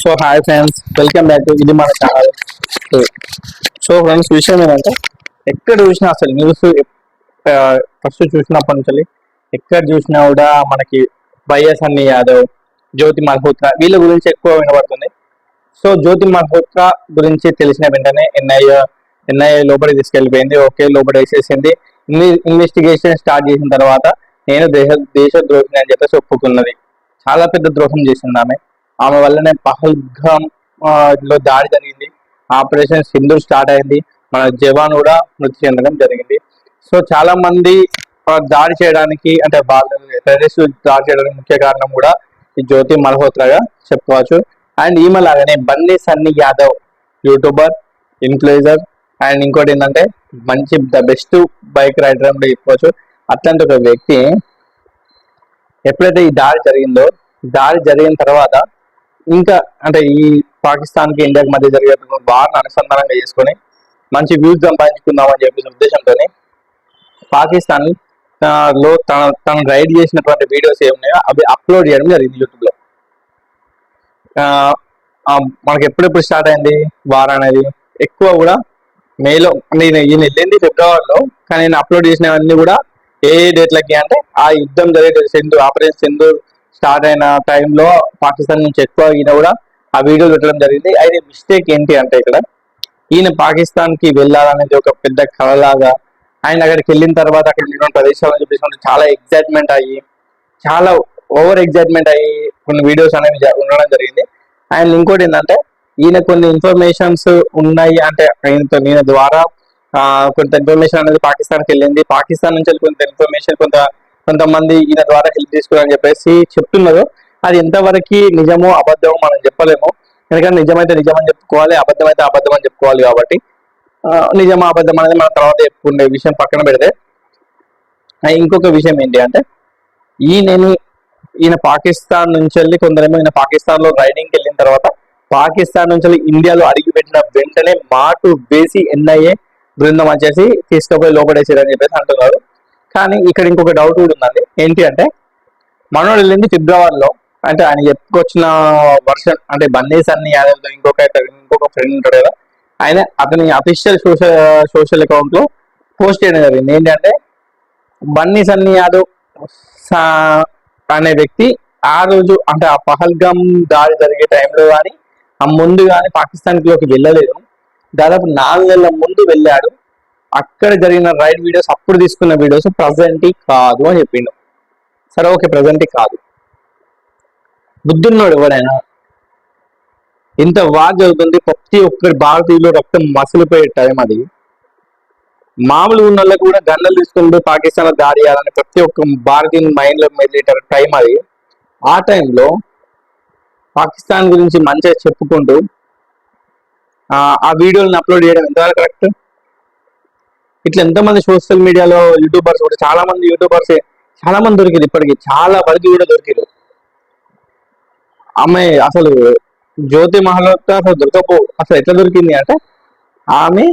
So hi friends, welcome back to ఇది మన channel. So friends, విషయం ఏంటంటే ఎక్కడ చూసినా అసలు న్యూస్ ఫస్ట్ చూసినప్పటి నుంచి ఎక్కడ చూసినా కూడా మనకి వైఎస్ అన్ని యాదవ్, జ్యోతి మల్హోత్రా వీళ్ళ గురించి ఎక్కువ వినబడుతుంది. సో జ్యోతి మల్హోత్రా గురించి తెలిసిన వెంటనే ఎన్ఐఏ లోపలికి తీసుకెళ్ళిపోయింది. ఓకే, లోపల వేసేసింది. ఇన్వెస్టిగేషన్ స్టార్ట్ చేసిన తర్వాత నేను దేశద్రోహిని అని చెప్పేసి ఒప్పుకున్నది. చాలా పెద్ద ద్రోహం చేసింది ఆమె. ఆమె వల్లనే పహల్గామ్ లో దాడి జరిగింది. ఆపరేషన్ సింధూర్ స్టార్ట్ అయింది. మన జవాన్ కూడా మృతి చెందడం జరిగింది. సో చాలా మంది దాడి చేయడానికి అంటే టెర్రరిస్ట్ దాడి చేయడానికి ముఖ్య కారణం కూడా ఈ జ్యోతి మల్హోత్రాగా చెప్పుకోవచ్చు. అండ్ ఈమె లాగానే Bunny Sunny Yadav YouTuber, influencer and ఇంకోటి ఏంటంటే మంచి ద బెస్ట్ బైక్ రైడర్ అని చెప్పుకోవచ్చు. అట్లాంటి ఒక వ్యక్తి ఎప్పుడైతే ఈ దాడి జరిగిందో, దాడి జరిగిన తర్వాత ఇంకా అంటే ఈ పాకిస్తాన్ కి ఇండియాకి మధ్య జరిగే వారిని అనుసంధానంగా చేసుకొని మంచి వ్యూస్ సంపాదించుకుందామని చెప్పేసి ఉద్దేశంతో పాకిస్తాన్ లో తను రైడ్ చేసినటువంటి వీడియోస్ ఏమున్నాయో అవి అప్లోడ్ చేయడం జరిగింది యూట్యూబ్ లో. మనకి ఎప్పుడెప్పుడు స్టార్ట్ అయింది వార్ అనేది, ఎక్కువ కూడా మేలో, ఈయన వెళ్ళింది ఫిబ్రవరిలో, కానీ నేను అప్లోడ్ చేసినవన్నీ కూడా ఏ డేట్లకి అంటే ఆ యుద్ధం జరిగే ఆపరేషన్ సింధూర్ స్టార్ట్ అయిన టైంలో పాకిస్తాన్ నుంచి ఎక్కువ ఈయన కూడా ఆ వీడియోలు పెట్టడం జరిగింది. అయితే మిస్టేక్ ఏంటి అంటే ఇక్కడ ఈయన పాకిస్తాన్ కి వెళ్ళాలనేది ఒక పెద్ద కళలాగా, ఆయన అక్కడికి వెళ్ళిన తర్వాత అక్కడ ఉన్న ప్రదేశాలను చూపించుకుంటే చాలా ఎగ్జైట్మెంట్ అయ్యి, చాలా ఓవర్ ఎగ్జైట్మెంట్ అయ్యి కొన్ని వీడియోస్ అనేవి ఉండడం జరిగింది. అండ్ ఇంకోటి ఏంటంటే ఈయన కొన్ని ఇన్ఫర్మేషన్స్ ఉన్నాయి అంటే ఈయన ద్వారా కొంత ఇన్ఫర్మేషన్ అనేది పాకిస్తాన్కి వెళ్ళింది. పాకిస్తాన్ నుంచి కొంత ఇన్ఫర్మేషన్ కొంతమంది ఈయన ద్వారా హెల్ప్ తీసుకోవాలని చెప్పేసి చెప్తున్నారు. అది ఎంతవరకు నిజమో అబద్ధమో మనం చెప్పలేము. ఎందుకంటే నిజమైతే నిజం అని చెప్పుకోవాలి, అబద్ధం అయితే అబద్ధం అని చెప్పుకోవాలి. కాబట్టి నిజం అబద్ధం అనేది మన తర్వాత చెప్పుకునే విషయం పక్కన పెడితే, ఇంకొక విషయం ఏంటి అంటే ఈయన పాకిస్తాన్ నుంచి వెళ్ళి కొందరేమో ఈయన పాకిస్తాన్ లో రైడింగ్కి వెళ్ళిన తర్వాత పాకిస్తాన్ నుంచి వెళ్ళి ఇండియాలో అడుగుపెట్టిన వెంటనే మాటు వేసి ఎన్ఐఏ బృందం వచ్చేసి తీసుకుపోయి లోపడేసారని చెప్పేసి అంటున్నారు. కానీ ఇక్కడ ఇంకొక డౌట్ కూడా ఉందండి. ఏంటి అంటే మనోడు వెళ్ళింది ఫిబ్రవరిలో, అంటే ఆయన చెప్పుకొచ్చిన వర్షన్ అంటే బన్నీ సన్నీ యాదవ్ ఇంకొక ఫ్రెండ్ ఉంటాడు కదా, అతని అఫీషియల్ సోషల్ అకౌంట్ లో పోస్ట్ చేయడం జరిగింది. ఏంటంటే బన్నీ సన్నీ యాదవ్ అనే వ్యక్తి ఆ రోజు అంటే ఆ పహల్గామ్ దాడి జరిగే టైంలో కానీ ఆ ముందు కానీ పాకిస్తాన్ లోకి వెళ్ళలేదు. దాదాపు 4 నెలల ముందు వెళ్ళాడు. అక్కడ జరిగిన రైడ్ వీడియోస్, అప్పుడు తీసుకున్న వీడియోస్ ప్రజెంట్ కాదు అని చెప్పిండు. సరే ఓకే, ప్రజెంట్ కాదు, బుద్ధున్నాడు ఎవడైనా. ఇంత వార్ జరుగుతుంది, ప్రతి ఒక్కరి భారతీయులు రక్తం మసిలిపోయే టైం అది. మామూలు ఉన్న వాళ్ళకి కూడా గన్నలు తీసుకుని పాకిస్తాన్ లో దాడి చేయాలని ప్రతి ఒక్క భారతీయ మైండ్ లో మెదిలేటర్ టైం అది. ఆ టైంలో పాకిస్తాన్ గురించి మంచిగా చెప్పుకుంటూ ఆ వీడియోలను అప్లోడ్ చేయడం ఎంతవరకు కరెక్ట్? ఇట్లా ఎంతమంది సోషల్ మీడియాలో యూట్యూబర్స్ కూడా చాలా మంది దొరికిరు. ఇప్పటికి చాలా వరకు కూడా దొరికిరు. ఆమె అసలు జ్యోతి మల్హోత్రా అసలు ఎట్లా దొరికింది అంటే, ఆమె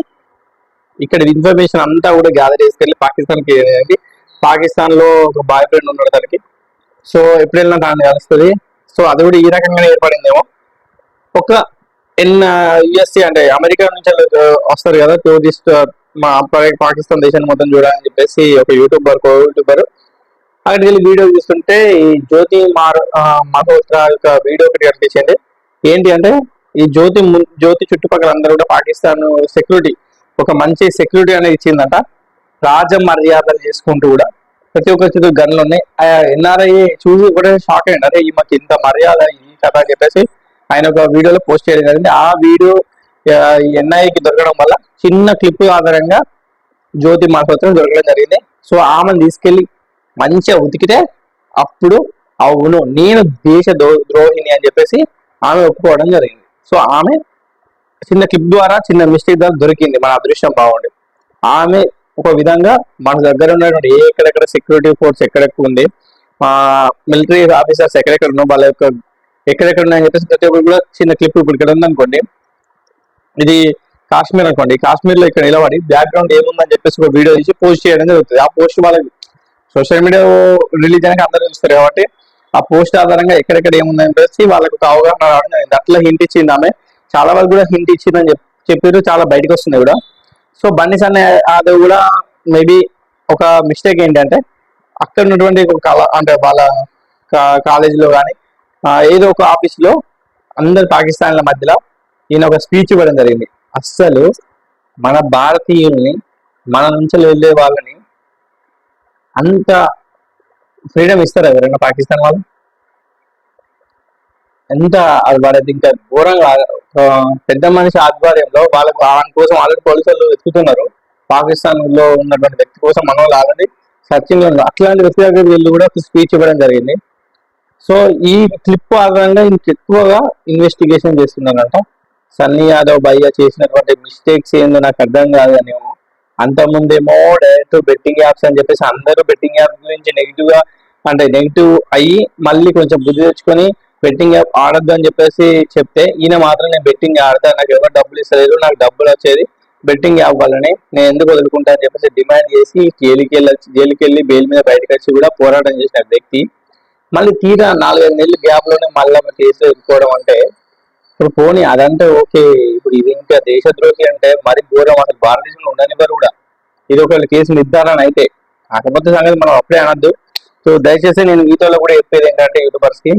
ఇక్కడ ఇన్ఫర్మేషన్ అంతా కూడా గ్యాదర్ చేసుకెళ్ళి పాకిస్తాన్కి, పాకిస్తాన్ లో ఒక బాయ్ ఫ్రెండ్ ఉన్నాడు తనకి. సో ఎప్పుడు వెళ్ళినా దాన్ని కలుస్తుంది. సో అది కూడా ఈ రకంగానే ఏర్పడిందేమో. ఒక యుఎస్ఏ అంటే అమెరికా నుంచి వస్తారు కదా టూరిస్ట్, పాకిస్తాన్ దేశాన్ని మొత్తం చూడాలని చెప్పేసి ఒక యూట్యూబర్ అక్కడికి వెళ్ళి వీడియో చూస్తుంటే ఈ జ్యోతి మల్హోత్రా యొక్క వీడియో ఒకటి కనిపించింది. ఏంటి అంటే ఈ జ్యోతి చుట్టుపక్కల అందరూ కూడా పాకిస్తాన్ సెక్యూరిటీ, ఒక మంచి సెక్యూరిటీ అనేది ఇచ్చిందంట. రాజ మర్యాదలు చేసుకుంటూ కూడా ప్రతి ఒక్క చేతి గన్లు ఉన్నాయి. ఎన్ఆర్ఐ చూసి కూడా షాక్ అయ్యండి, అదే మాకు ఇంత మర్యాద ఈ కథ అని చెప్పేసి ఆయన ఒక వీడియోలో పోస్ట్ చేయడం జరిగింది. ఆ వీడియో ఎన్ఐకి దొరకడం వల్ల చిన్న క్లిప్ ఆధారంగా జ్యోతి మల్హోత్రా దొరకడం జరిగింది. సో ఆమెను తీసుకెళ్లి మంచిగా ఉతికితే అప్పుడు అవును నేను దేశ ద్రోహిణి అని చెప్పేసి ఆమె ఒప్పుకోవడం జరిగింది. సో ఆమె చిన్న క్లిప్ ద్వారా, చిన్న మిస్టేక్ ద్వారా దొరికింది. మన అదృష్టం బాగుంది. ఆమె ఒక విధంగా మన దగ్గర ఉన్నటువంటి ఎక్కడెక్కడ సెక్యూరిటీ ఫోర్స్ ఎక్కడెక్కడ ఉంది, మిలిటరీ ఆఫీసర్స్ ఎక్కడెక్కడ ఉన్నాం, వాళ్ళ యొక్క ఎక్కడెక్కడ ఉన్నాయని చెప్పేసి ప్రతి ఒక్కరు కూడా చిన్న క్లిప్ ఇప్పుడు ఇక్కడ ఉందనుకోండి, ఇది కాశ్మీర్ అనుకోండి, కాశ్మీర్ లో ఇక్కడ నిలబడి బ్యాక్గ్రౌండ్ ఏముందని చెప్పేసి ఒక వీడియో తీసి పోస్ట్ చేయడం జరుగుతుంది. ఆ పోస్ట్ వాళ్ళకి సోషల్ మీడియా రిలీజ్ అయినాక అందరూ చూస్తారు కాబట్టి ఆ పోస్ట్ ఆధారంగా ఎక్కడెక్కడ ఏముందని చెప్పేసి వాళ్ళకు ఒక అవగాహన రావడం జరిగింది. అట్లా హింట్ ఇచ్చింది ఆమె, చాలా వరకు కూడా హింట్ ఇచ్చిందని చెప్పారు, చాలా బయటకు వస్తుంది కూడా. సో బండి సన్న యాదవ్ కూడా మేబీ ఒక మిస్టేక్ ఏంటంటే అక్కడ ఉన్నటువంటి ఒక అంటే వాళ్ళ కాలేజీలో కానీ ఏదో ఒక ఆఫీస్ లో అందరు పాకిస్తాన్ల మధ్యలో ఈయన ఒక స్పీచ్ ఇవ్వడం జరిగింది. అస్సలు మన భారతీయుల్ని, మన నుంచి వెళ్ళే వాళ్ళని అంత ఫ్రీడమ్ ఇస్తారు ఎవరైనా పాకిస్తాన్ వాళ్ళు? ఎంత అది వాడైతే ఇంకా ఘోరంగా పెద్ద మనిషి ఆధ్వర్యంలో వాళ్ళకు ఆయన కోసం ఆల్రెడీ పోలీసులు వెతుకుతున్నారు. పాకిస్తాన్ లో ఉన్నటువంటి వ్యక్తి కోసం మన వాళ్ళు ఆల్రెడీ సర్చింగ్ ఉన్నారు. అట్లాంటి వ్యక్తి దగ్గర వీళ్ళు కూడా ఒక స్పీచ్ ఇవ్వడం జరిగింది. సో ఈ క్లిప్ ఆధారంగా ఇంకెక్కువగా ఇన్వెస్టిగేషన్ చేస్తున్నారంట. సన్నీ యాదవ్ భయ్య చేసినటువంటి మిస్టేక్స్ ఏందో నాకు అర్థం కాదు అని, అంతకుముందేమో డైరెక్ట్ బెట్టింగ్ యాప్స్ అని చెప్పేసి అందరూ బెట్టింగ్ యాప్ గురించి నెగిటివ్ గా అంటే నెగిటివ్ అయ్యి మళ్ళీ కొంచెం బుద్ధి తెచ్చుకొని బెట్టింగ్ యాప్ ఆడొద్దు అని చెప్పేసి చెప్తే, ఈయన మాత్రం నేను బెట్టింగ్ ఆడతా, నాకు ఎవరు డబ్బులు ఇస్తలేదు, నాకు డబ్బులు వచ్చేది బెట్టింగ్ యాప్ వల్లనే, నేను ఎందుకు వదులుకుంటా అని చెప్పేసి డిమాండ్ చేసి జైలుకి వెళ్ళి బెయిల్ మీద బయటకు వచ్చి కూడా పోరాటం చేసిన వ్యక్తి మళ్ళీ తీరా 4-5 నెలలు గ్యాప్ లోనే మళ్ళీ కేసులో ఎదుర్కోవడం అంటే, ఇప్పుడు పోనీ అదంటే ఓకే, ఇప్పుడు ఇది ఇంకా దేశద్రోహి అంటే మరి ఘోరం, అసలు భారతదేశంలో ఉండనివ్వరు కూడా. ఇది ఒకవేళ కేసు నిర్ధారణ అయితే, కాకపోతే సంగతి మనం అప్పుడే అనొద్దు. సో దయచేసి నేను మీతో కూడా చెప్పేది ఏంటంటే యూట్యూబర్స్ కి,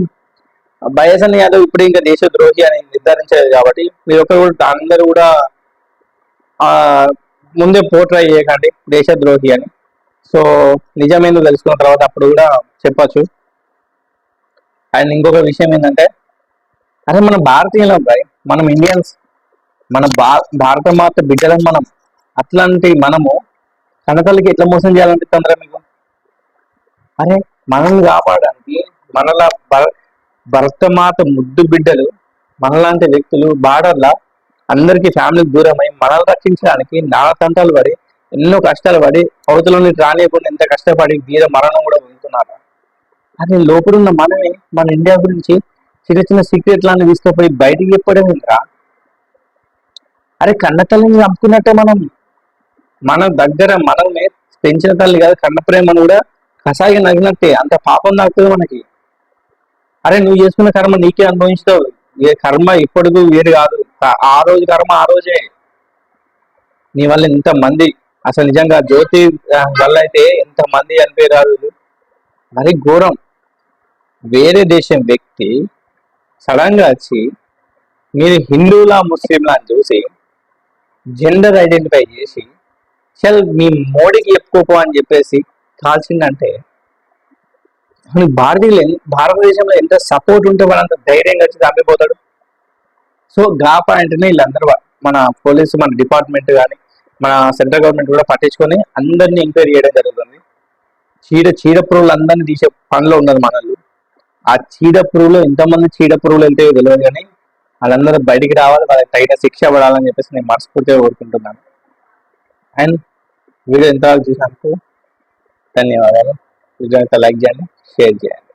బైఎస్ఎన్ యాదవ్ ఇప్పుడు ఇంకా దేశద్రోహి అని నిర్ధారించలేదు కాబట్టి మీరు ఒకరు కూడా అందరూ కూడా ఆ ముందే పోర్ట్రై చేయకండి దేశద్రోహి అని. సో నిజమేందో తెలుసుకున్న తర్వాత అప్పుడు కూడా చెప్పచ్చు. అండ్ ఇంకొక విషయం ఏంటంటే, అసలు మన భారతీయులం భాయ్, మనం ఇండియన్స్, మన భారత మాత బిడ్డలం మనం. అట్లాంటి మనము కన్నతల్లికి ఎట్లా మోసం చేయాలనిపిస్తుందిరా మీకు? అరే మనల్ని కాపాడడానికి మనలా భరతమాత ముద్దు బిడ్డలు మనలాంటి వ్యక్తులు బార్డర్లా అందరికీ ఫ్యామిలీకి దూరమై మనల్ని రక్షించడానికి నానా తంటాలు పడి ఎన్నో కష్టాలు పడి అవతలని రానియకుండా ఎంత కష్టపడి వీర మరణం కూడా పొందుతున్నారు. అది లోపడున్న మనమే మన ఇండియా గురించి చిన్న చిన్న సీక్రెట్లన్నీ తీసుకుపోయి బయటికి చెప్పడం ఏంట్రా? అరే కన్న తల్లిని చంపుకున్నట్టే మనం, మన దగ్గర మనల్ని పెంచిన తల్లి కాదు కన్న ప్రేమను కూడా కసాగి నగినట్టే, అంత పాపం తాకుతుంది మనకి. అరే నువ్వు చేసుకున్న కర్మ నీకే అనుభవించుతావు, ఏ కర్మ ఇప్పటికూ వేరు కాదు, ఆ రోజు కర్మ ఆ రోజే. నీ వల్ల ఎంత మంది, అసలు నిజంగా జ్యోతి వల్ల అయితే ఎంత మంది చనిపోయారు, మరి ఘోరం. వేరే దేశం వ్యక్తి సడన్ గా వచ్చి మీరు హిందువులా ముస్లింలా అని చూసి జెండర్ ఐడెంటిఫై చేసి చల్ మీ మోడీకి చెప్పుకోపో అని చెప్పేసి కాల్చిందంటే, భారతదేశంలో ఎంత సపోర్ట్ ఉంటే వాళ్ళంత ధైర్యంగా వచ్చి చంపిపోతాడు. సో గా పాయింట్ని వీళ్ళందరూ మన పోలీసు, మన డిపార్ట్మెంట్ కానీ మన సెంట్రల్ గవర్నమెంట్ కూడా పట్టించుకొని అందరినీ ఎంక్వైరీ చేయడం జరుగుతుంది. చీడ పురుగులు అందరినీ తీసే పనిలో ఉన్నది మనల్ని. ఆ చీడ పురుగులో ఎంతమంది చీడ పురుగులు వెళ్తే తెలియదు, కానీ వాళ్ళందరూ బయటికి రావాలి, వాళ్ళకి తగిన శిక్ష పడాలని చెప్పేసి నేను మనస్ఫూర్తిగా కోరుకుంటున్నాను. అండ్ వీడియో ఎంతవరకు చూసినందుకు ధన్యవాదాలు. వీడియో లైక్ చేయండి, షేర్ చేయండి.